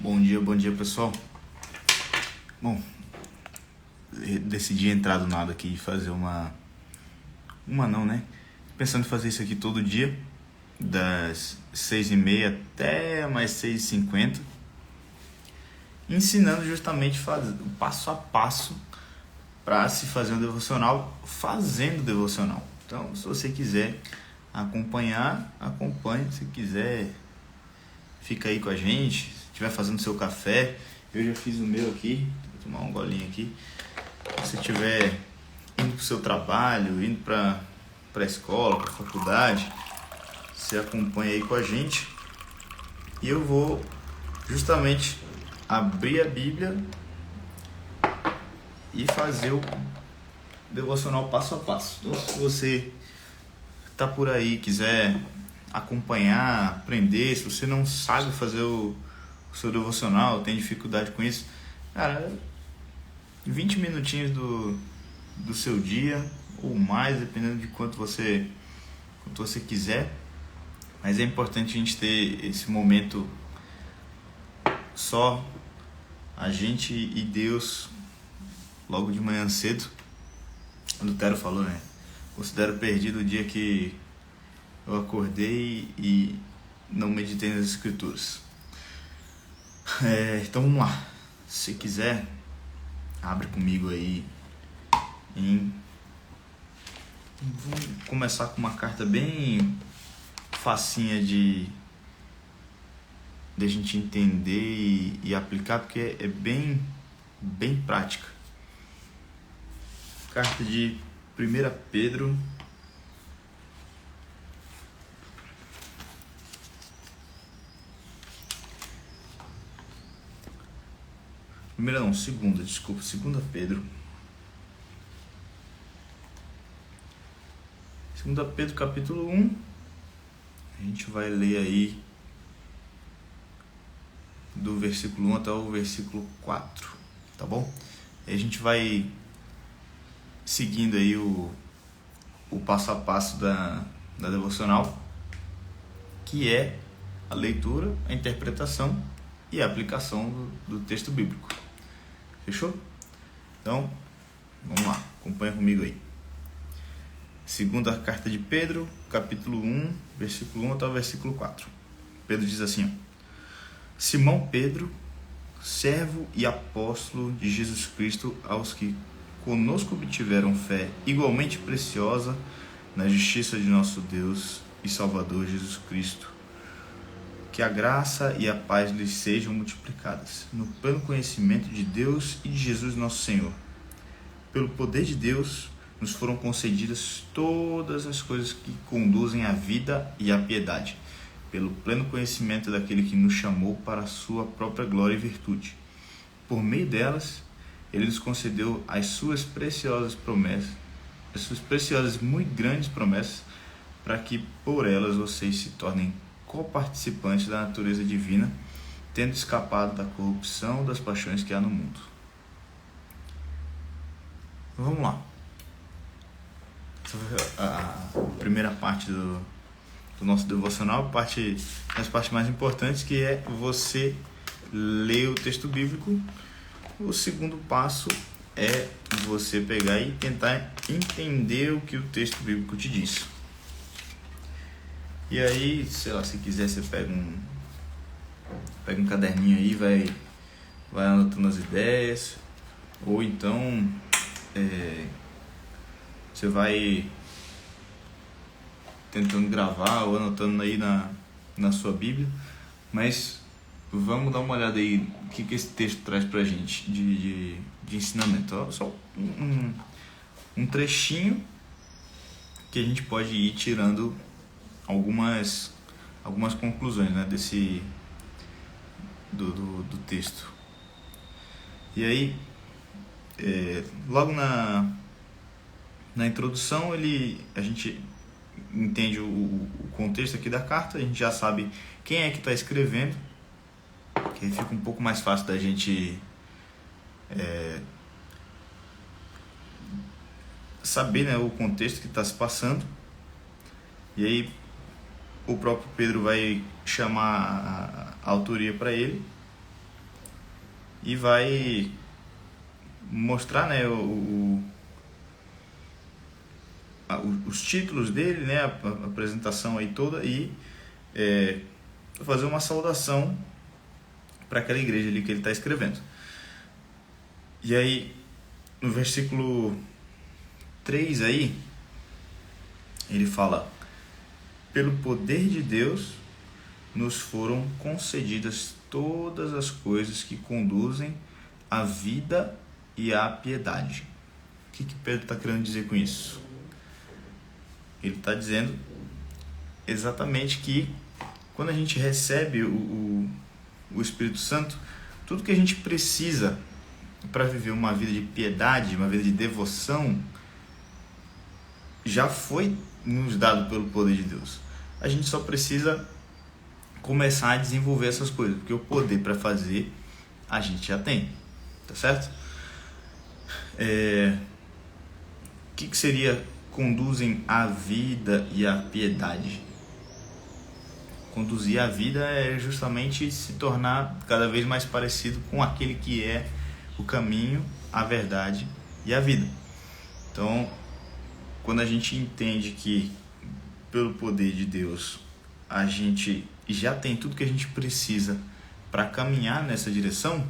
Bom dia pessoal. Bom, decidi entrar do nada aqui e fazer uma não, né? Pensando em fazer isso aqui todo dia, das 6h30 até mais 6h50, ensinando justamente o passo a passo para se fazer um devocional, fazendo devocional. Então, se você quiser acompanhar, acompanhe. Se quiser, fica aí com a gente. Se estiver fazendo seu café, eu já fiz o meu aqui, vou tomar um golinho aqui. Se estiver indo para o seu trabalho, indo para a escola, para a faculdade, você acompanha aí com a gente. E eu vou justamente abrir a Bíblia e fazer o devocional passo a passo. Então, se você está por aí, quiser acompanhar, aprender, se você não sabe fazer o seu devocional, tem dificuldade com isso, cara, 20 minutinhos do seu dia ou mais, dependendo de quanto você quiser. Mas é importante a gente ter esse momento só a gente e Deus logo de manhã cedo. Lutero falou, né? Considero perdido o dia que eu acordei e não meditei nas escrituras. Então vamos lá. Se quiser, abre comigo aí vamos começar com uma carta bem facinha de a gente entender e aplicar, porque é bem prática. Carta de 1 Pedro, segunda Pedro. 2 Pedro capítulo 1, a gente vai ler aí do versículo 1 até o versículo 4, tá bom? Aí a gente vai seguindo aí o passo a passo da devocional, que é a leitura, a interpretação e a aplicação do texto bíblico. Fechou? Então, vamos lá, acompanha comigo aí. Segunda carta de Pedro, capítulo 1, versículo 1 até o versículo 4. Pedro diz assim, ó: Simão Pedro, servo e apóstolo de Jesus Cristo, aos que conosco obtiveram fé igualmente preciosa na justiça de nosso Deus e Salvador Jesus Cristo. Que a graça e a paz lhes sejam multiplicadas, no pleno conhecimento de Deus e de Jesus nosso Senhor. Pelo poder de Deus, nos foram concedidas todas as coisas que conduzem à vida e à piedade, pelo pleno conhecimento daquele que nos chamou para a sua própria glória e virtude. Por meio delas, ele nos concedeu as suas preciosas promessas, as suas preciosas, muito grandes promessas, para que por elas vocês se tornem coparticipantes da natureza divina, tendo escapado da corrupção das paixões que há no mundo. Vamos lá. A primeira parte do nosso devocional, das partes mais importantes, que é você ler o texto bíblico. O segundo passo é você pegar e tentar entender o que o texto bíblico te diz. E aí, sei lá, se quiser, você pega um caderninho aí, vai anotando as ideias, ou então você vai tentando gravar ou anotando aí na sua Bíblia. Mas vamos dar uma olhada aí o que esse texto traz pra gente de ensinamento. Só um trechinho que a gente pode ir tirando algumas conclusões, né, do texto. E aí, logo na introdução, a gente entende o contexto aqui da carta, a gente já sabe quem é que está escrevendo, que aí fica um pouco mais fácil da gente saber, né, o contexto que está se passando. E aí o próprio Pedro vai chamar a autoria para ele, e vai mostrar, né, os títulos dele, né, a apresentação aí toda, e fazer uma saudação para aquela igreja ali que ele está escrevendo. E aí, no versículo 3 aí, ele fala: pelo poder de Deus nos foram concedidas todas as coisas que conduzem à vida e à piedade. O que Pedro está querendo dizer com isso? Ele está dizendo exatamente que quando a gente recebe o Espírito Santo, tudo que a gente precisa para viver uma vida de piedade, uma vida de devoção, já foi nos dado pelo poder de Deus. A gente só precisa começar a desenvolver essas coisas, porque o poder para fazer a gente já tem, tá certo? O que seria conduzem à vida e à piedade? Conduzir a vida é justamente se tornar cada vez mais parecido com aquele que é o caminho, a verdade e a vida. Então, quando a gente entende que pelo poder de Deus a gente já tem tudo que a gente precisa para caminhar nessa direção,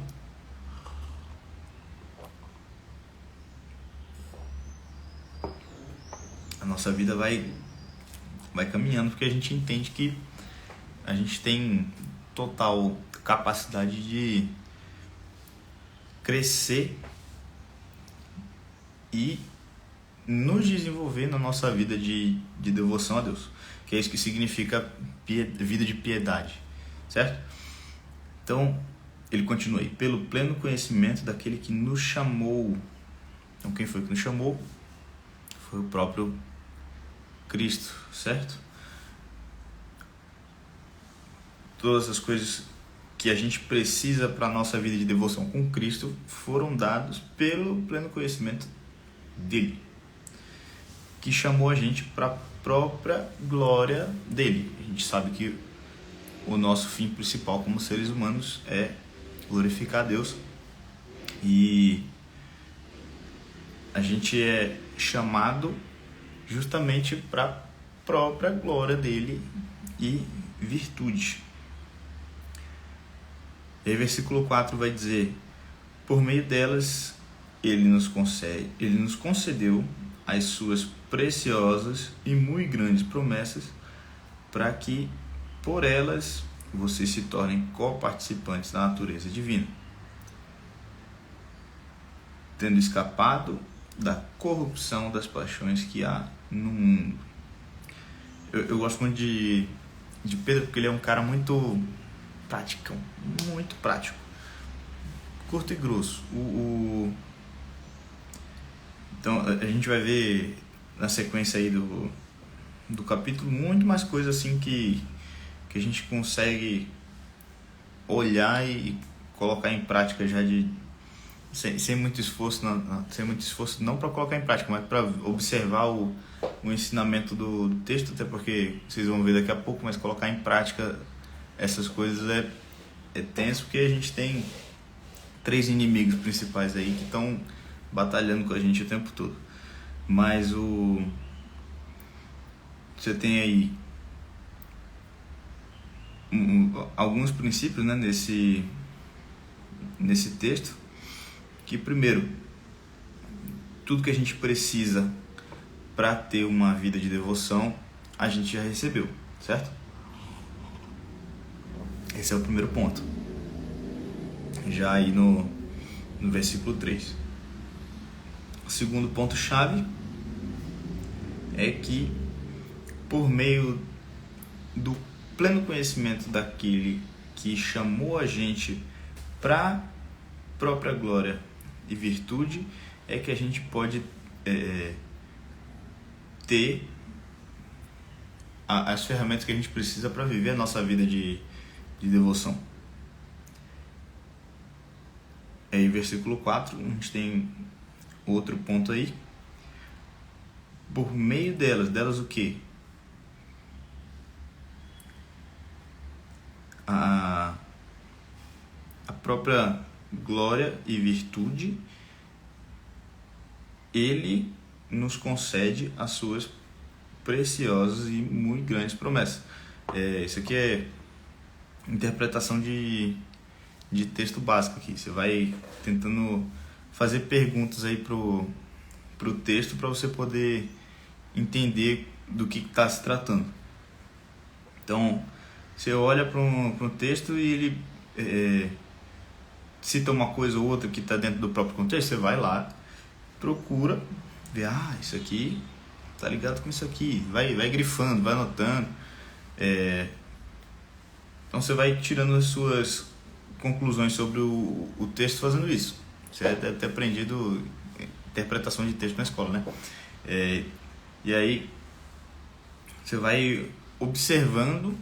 a nossa vida vai caminhando, porque a gente entende que a gente tem total capacidade de crescer e nos desenvolver na nossa vida de devoção a Deus, que é isso que significa vida de piedade, certo? Então, ele continua aí: pelo pleno conhecimento daquele que nos chamou. Então, quem foi que nos chamou? Foi o próprio Cristo, certo? Todas as coisas que a gente precisa para a nossa vida de devoção com Cristo foram dados pelo pleno conhecimento dele, que chamou a gente para a própria glória dele. A gente sabe que o nosso fim principal como seres humanos é glorificar a Deus, e a gente é chamado justamente para a própria glória dele e virtude. E aí, versículo 4 vai dizer: por meio delas ele nos concedeu as suas preciosas e muito grandes promessas, para que por elas vocês se tornem coparticipantes da natureza divina, tendo escapado da corrupção das paixões que há no mundo. Eu gosto muito de Pedro, porque ele é um cara muito prático, curto e grosso. Então a gente vai ver na sequência aí do capítulo muito mais coisas assim que a gente consegue olhar e colocar em prática já sem muito esforço, não para colocar em prática, mas para observar o ensinamento do texto, até porque vocês vão ver daqui a pouco, mas colocar em prática essas coisas é tenso, porque a gente tem 3 inimigos principais aí que estão batalhando com a gente o tempo todo. Mas você tem aí alguns princípios, né, nesse texto, que primeiro, tudo que a gente precisa para ter uma vida de devoção a gente já recebeu, certo? Esse é o primeiro ponto, já aí no versículo 3. O segundo ponto-chave é que, por meio do pleno conhecimento daquele que chamou a gente para a própria glória e virtude, é que a gente pode ter as ferramentas que a gente precisa para viver a nossa vida de devoção. Aí, versículo 4, a gente tem outro ponto aí. Por meio delas o quê? A própria glória e virtude, Ele nos concede as suas preciosas e muito grandes promessas. Isso aqui é interpretação de texto básico aqui. Você vai tentando fazer perguntas aí pro texto para você poder entender do que está se tratando. Então, você olha para um texto e ele cita uma coisa ou outra que está dentro do próprio contexto, você vai lá, procura, vê, isso aqui tá ligado com isso aqui, vai grifando, vai anotando. Então você vai tirando as suas conclusões sobre o texto fazendo isso. Você deve ter aprendido interpretação de texto na escola, né? E aí você vai observando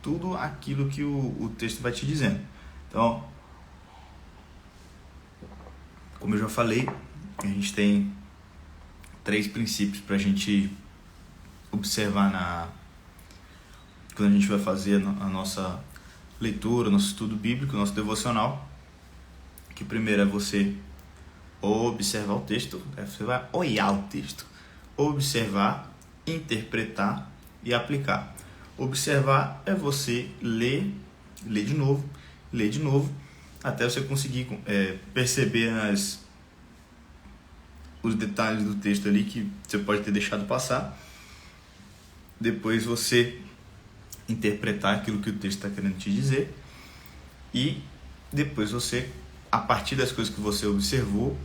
tudo aquilo que o texto vai te dizendo. Então, como eu já falei, a gente tem 3 princípios para a gente observar quando a gente vai fazer a nossa leitura, nosso estudo bíblico, nosso devocional. Que primeiro é você observar o texto, você vai olhar o texto, observar, interpretar e aplicar. Observar é você ler de novo, até você conseguir perceber os detalhes do texto ali que você pode ter deixado passar. Depois você interpretar aquilo que o texto está querendo te dizer, e depois você, a partir das coisas que você observou,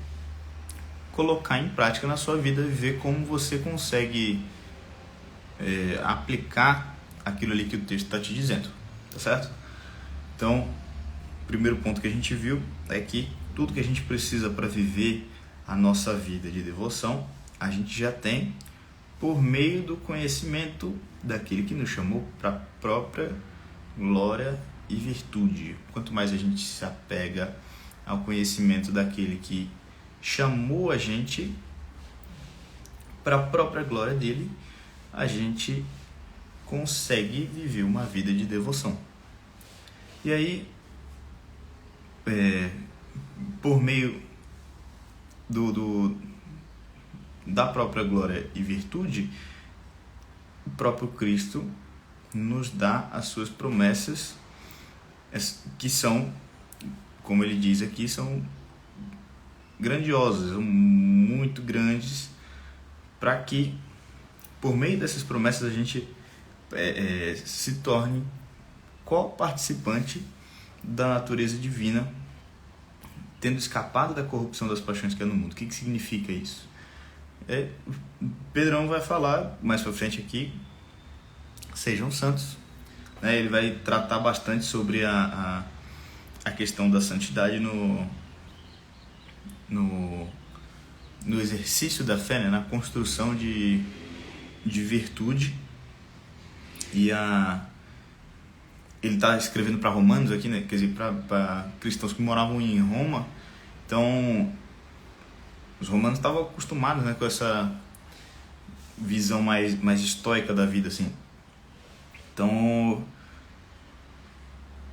colocar em prática na sua vida e ver como você consegue aplicar aquilo ali que o texto está te dizendo, tá certo? Então, o primeiro ponto que a gente viu é que tudo que a gente precisa para viver a nossa vida de devoção, a gente já tem por meio do conhecimento daquele que nos chamou para a própria glória e virtude. Quanto mais a gente se apega ao conhecimento daquele que chamou a gente para a própria glória dele, a gente consegue viver uma vida de devoção. E aí, por meio da própria glória e virtude, o próprio Cristo nos dá as suas promessas, que são, como ele diz aqui, são grandiosas, muito grandes, para que por meio dessas promessas a gente se torne co-participante da natureza divina, tendo escapado da corrupção das paixões que há no mundo. O que significa isso? Pedrão vai falar mais pra frente aqui, sejam santos, né? Ele vai tratar bastante sobre a questão da santidade no exercício da fé, né? Na construção de virtude. E ele está escrevendo para romanos aqui, né? Quer dizer, para cristãos que moravam em Roma. Então, os romanos estavam acostumados, né, com essa visão mais estoica da vida, assim. Então,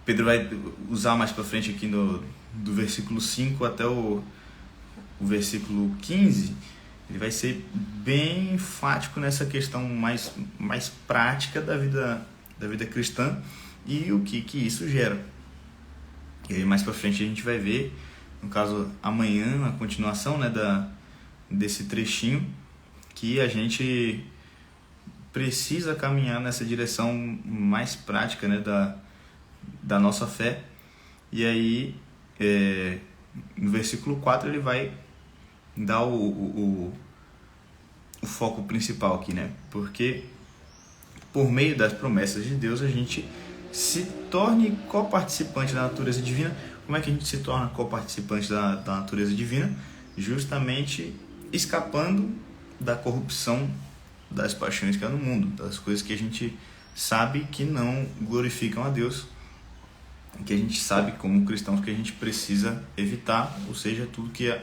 Pedro vai usar mais para frente aqui do versículo 5 até o versículo 15, ele vai ser bem enfático nessa questão mais prática da vida cristã e o que isso gera. E aí mais para frente a gente vai ver, no caso amanhã, a continuação, né, desse trechinho, que a gente precisa caminhar nessa direção mais prática, né, da nossa fé. E aí no versículo 4 ele vai dar o foco principal aqui, né? Porque por meio das promessas de Deus a gente se torne coparticipante da natureza divina. Como é que a gente se torna coparticipante da natureza divina? Justamente escapando da corrupção das paixões que há no mundo, das coisas que a gente sabe que não glorificam a Deus, que a gente sabe como cristãos que a gente precisa evitar, ou seja, tudo que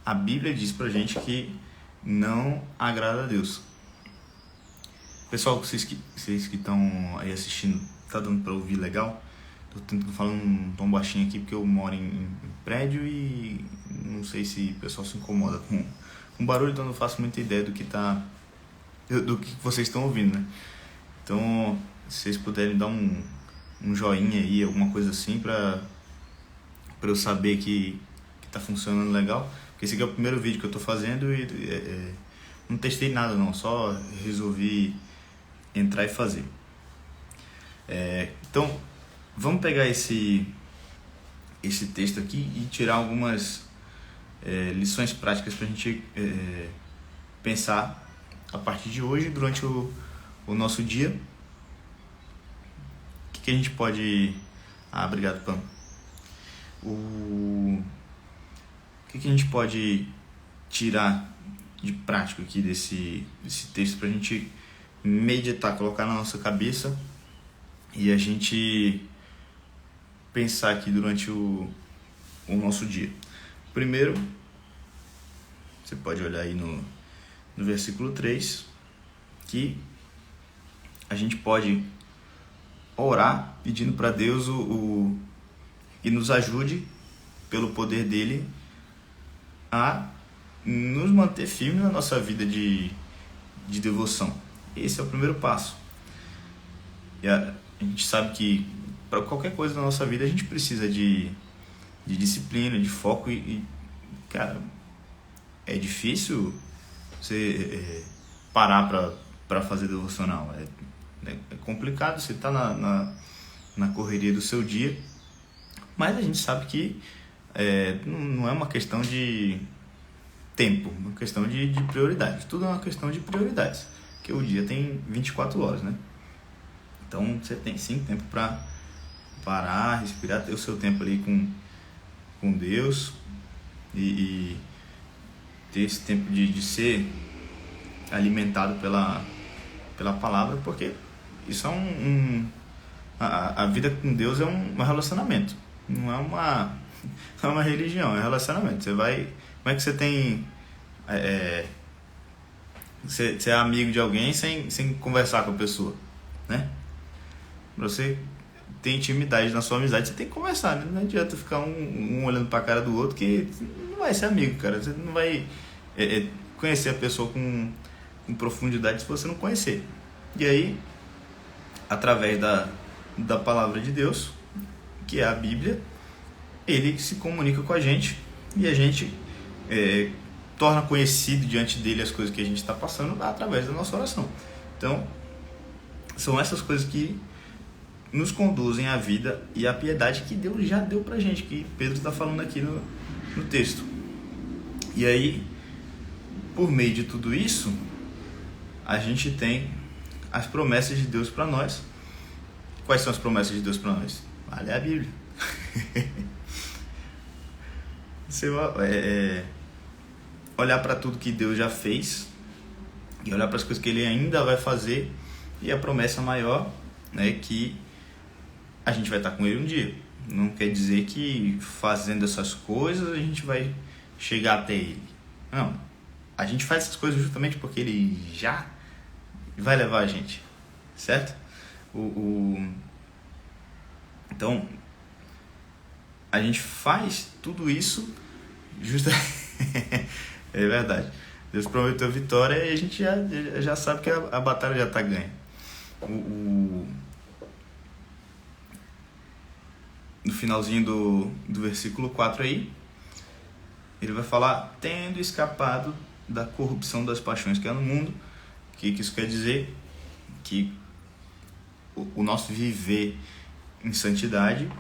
a Bíblia diz pra gente que não agrada a Deus. Pessoal, vocês que estão aí assistindo, tá dando para ouvir legal? Tô tentando falar um tom baixinho aqui porque eu moro em prédio e não sei se o pessoal se incomoda com barulho, então não faço muita ideia do que vocês estão ouvindo, né? Então, se vocês puderem dar um joinha aí, alguma coisa assim, pra eu saber que tá funcionando legal. Porque esse aqui é o primeiro vídeo que eu tô fazendo e não testei nada não, só resolvi entrar e fazer. Então, vamos pegar esse texto aqui e tirar algumas lições práticas pra gente pensar a partir de hoje, durante o nosso dia. O que a gente pode... obrigado, Pam. O que a gente pode tirar de prático aqui desse texto pra gente meditar, colocar na nossa cabeça e a gente pensar aqui durante o nosso dia? Primeiro, você pode olhar aí no versículo 3, que a gente pode orar pedindo para Deus que nos ajude, pelo poder dele, a nos manter firmes na nossa vida de devoção. Esse é o primeiro passo. E a gente sabe que para qualquer coisa na nossa vida a gente precisa de disciplina, de foco e cara, é difícil você parar para fazer devocional. É complicado, você está na correria do seu dia, mas a gente sabe que não é uma questão de tempo, é uma questão de prioridade. Tudo é uma questão de prioridades, porque o dia tem 24 horas, né? Então você tem sim tempo para parar, respirar, ter o seu tempo ali com Deus e ter esse tempo de ser alimentado pela palavra, porque isso é a vida com Deus é um relacionamento, não é uma religião, é um relacionamento. Você vai... Como é que você tem... Você é amigo de alguém sem conversar com a pessoa, né? Pra você ter intimidade na sua amizade, você tem que conversar, né? Não adianta ficar um olhando pra cara do outro, que não vai ser amigo, cara. Você não vai conhecer a pessoa com profundidade se você não conhecer. E aí, através da palavra de Deus, que é a Bíblia, ele se comunica com a gente e a gente torna conhecido diante dele as coisas que a gente está passando através da nossa oração. Então, são essas coisas que nos conduzem à vida e à piedade que Deus já deu pra gente, que Pedro está falando aqui no texto. E aí, por meio de tudo isso, a gente tem as promessas de Deus para nós. Quais são as promessas de Deus para nós? Vale a Bíblia. Você olhar para tudo que Deus já fez e olhar para as coisas que Ele ainda vai fazer, e a promessa maior, né, que a gente vai estar com Ele um dia. Não quer dizer que fazendo essas coisas a gente vai chegar até Ele. Não. A gente faz essas coisas justamente porque Ele já vai levar a gente, certo? Então, a gente faz tudo isso é verdade. Deus prometeu vitória e a gente já sabe que a batalha já está ganha. No finalzinho do versículo 4 aí, ele vai falar: tendo escapado da corrupção das paixões que há no mundo. O que isso quer dizer? Que o nosso viver em santidade,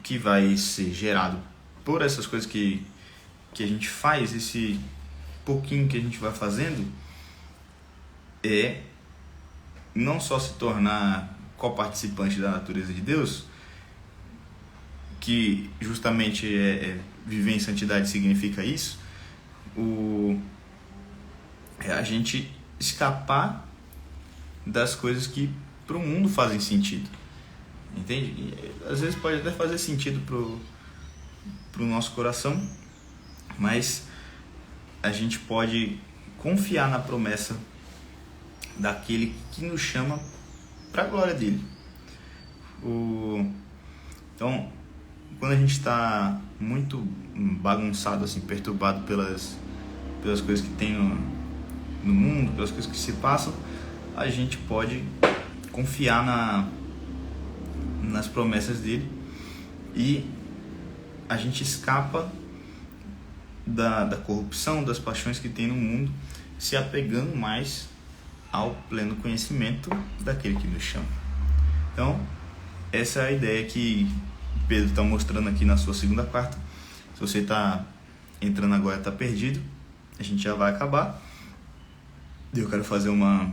que vai ser gerado por essas coisas que a gente faz, esse pouquinho que a gente vai fazendo, é não só se tornar coparticipante da natureza de Deus, que justamente viver em santidade significa isso, a gente escapar das coisas que para o mundo fazem sentido, entende? E, às vezes pode até fazer sentido pro nosso coração, mas a gente pode confiar na promessa daquele que nos chama para a glória dele. Então, quando a gente está muito bagunçado, assim, perturbado pelas coisas que tem no mundo, pelas coisas que se passam, a gente pode confiar nas promessas dele e a gente escapa da corrupção, das paixões que tem no mundo, se apegando mais ao pleno conhecimento daquele que nos chama. Então, essa é a ideia que Pedro está mostrando aqui na sua segunda carta. Se você está entrando agora e está perdido, a gente já vai acabar. Eu quero fazer uma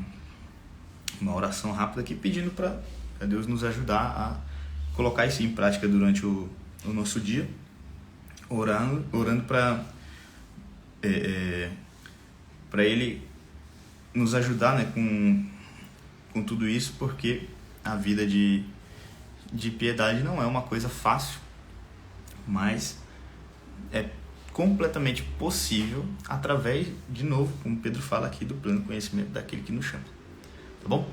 oração rápida aqui, pedindo para Deus nos ajudar a colocar isso em prática durante o nosso dia, orando para Ele nos ajudar, né, com tudo isso, porque a vida de piedade não é uma coisa fácil, mas é completamente possível através, de novo, como Pedro fala aqui, do pleno conhecimento daquele que nos chama. Tá bom?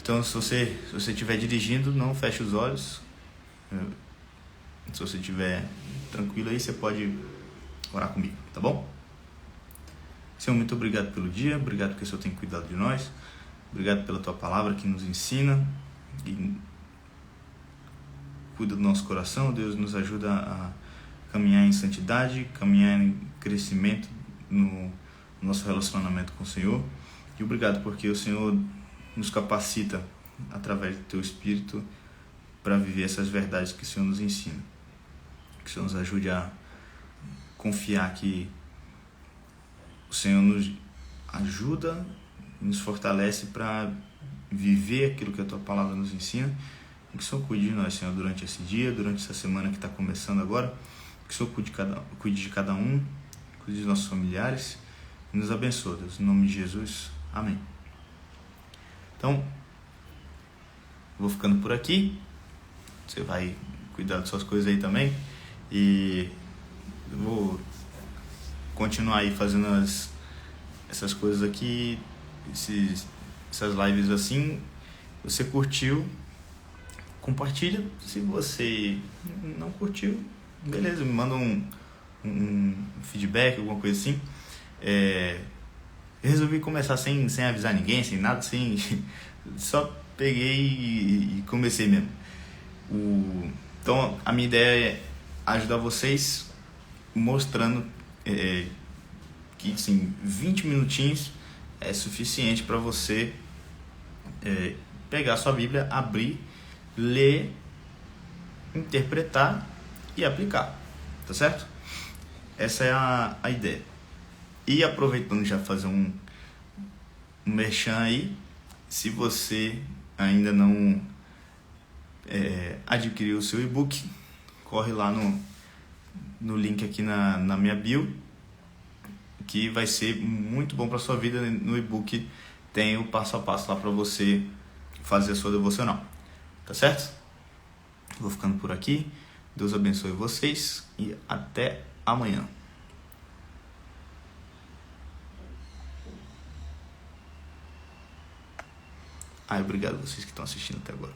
Então, se você estiver dirigindo, não feche os olhos. Se você estiver tranquilo aí, você pode orar comigo, tá bom? Senhor, muito obrigado pelo dia, obrigado porque o Senhor tem cuidado de nós, obrigado pela Tua palavra que nos ensina e cuida do nosso coração. Deus, nos ajuda a caminhar em santidade, caminhar em crescimento no nosso relacionamento com o Senhor. E obrigado porque o Senhor nos capacita através do Teu Espírito para viver essas verdades que o Senhor nos ensina. Que o Senhor nos ajude a confiar que o Senhor nos ajuda, nos fortalece para viver aquilo que a Tua palavra nos ensina. Que o Senhor cuide de nós, Senhor, durante esse dia, durante essa semana que está começando agora. Que o Senhor cuide de cada um, cuide dos nossos familiares e nos abençoe, Deus. Em nome de Jesus, amém. Então, vou ficando por aqui. Você vai cuidar das suas coisas aí também. E eu vou continuar aí fazendo essas coisas aqui, essas lives assim. Você curtiu, compartilha. Se você não curtiu, beleza, me manda um feedback, alguma coisa assim. Eu resolvi começar sem avisar ninguém, sem nada, só peguei e comecei mesmo. Então a minha ideia é ajudar vocês mostrando que assim, 20 minutinhos é suficiente para você pegar a sua Bíblia, abrir, ler, interpretar e aplicar, tá certo? Essa é a ideia. E aproveitando já fazer um merchan aí, se você ainda não adquiriu o seu e-book, corre lá no link aqui na minha bio, que vai ser muito bom para sua vida. No e-book tem o passo a passo lá para você fazer a sua devocional, tá certo? Vou ficando por aqui. Deus abençoe vocês e até amanhã. Obrigado a vocês que estão assistindo até agora.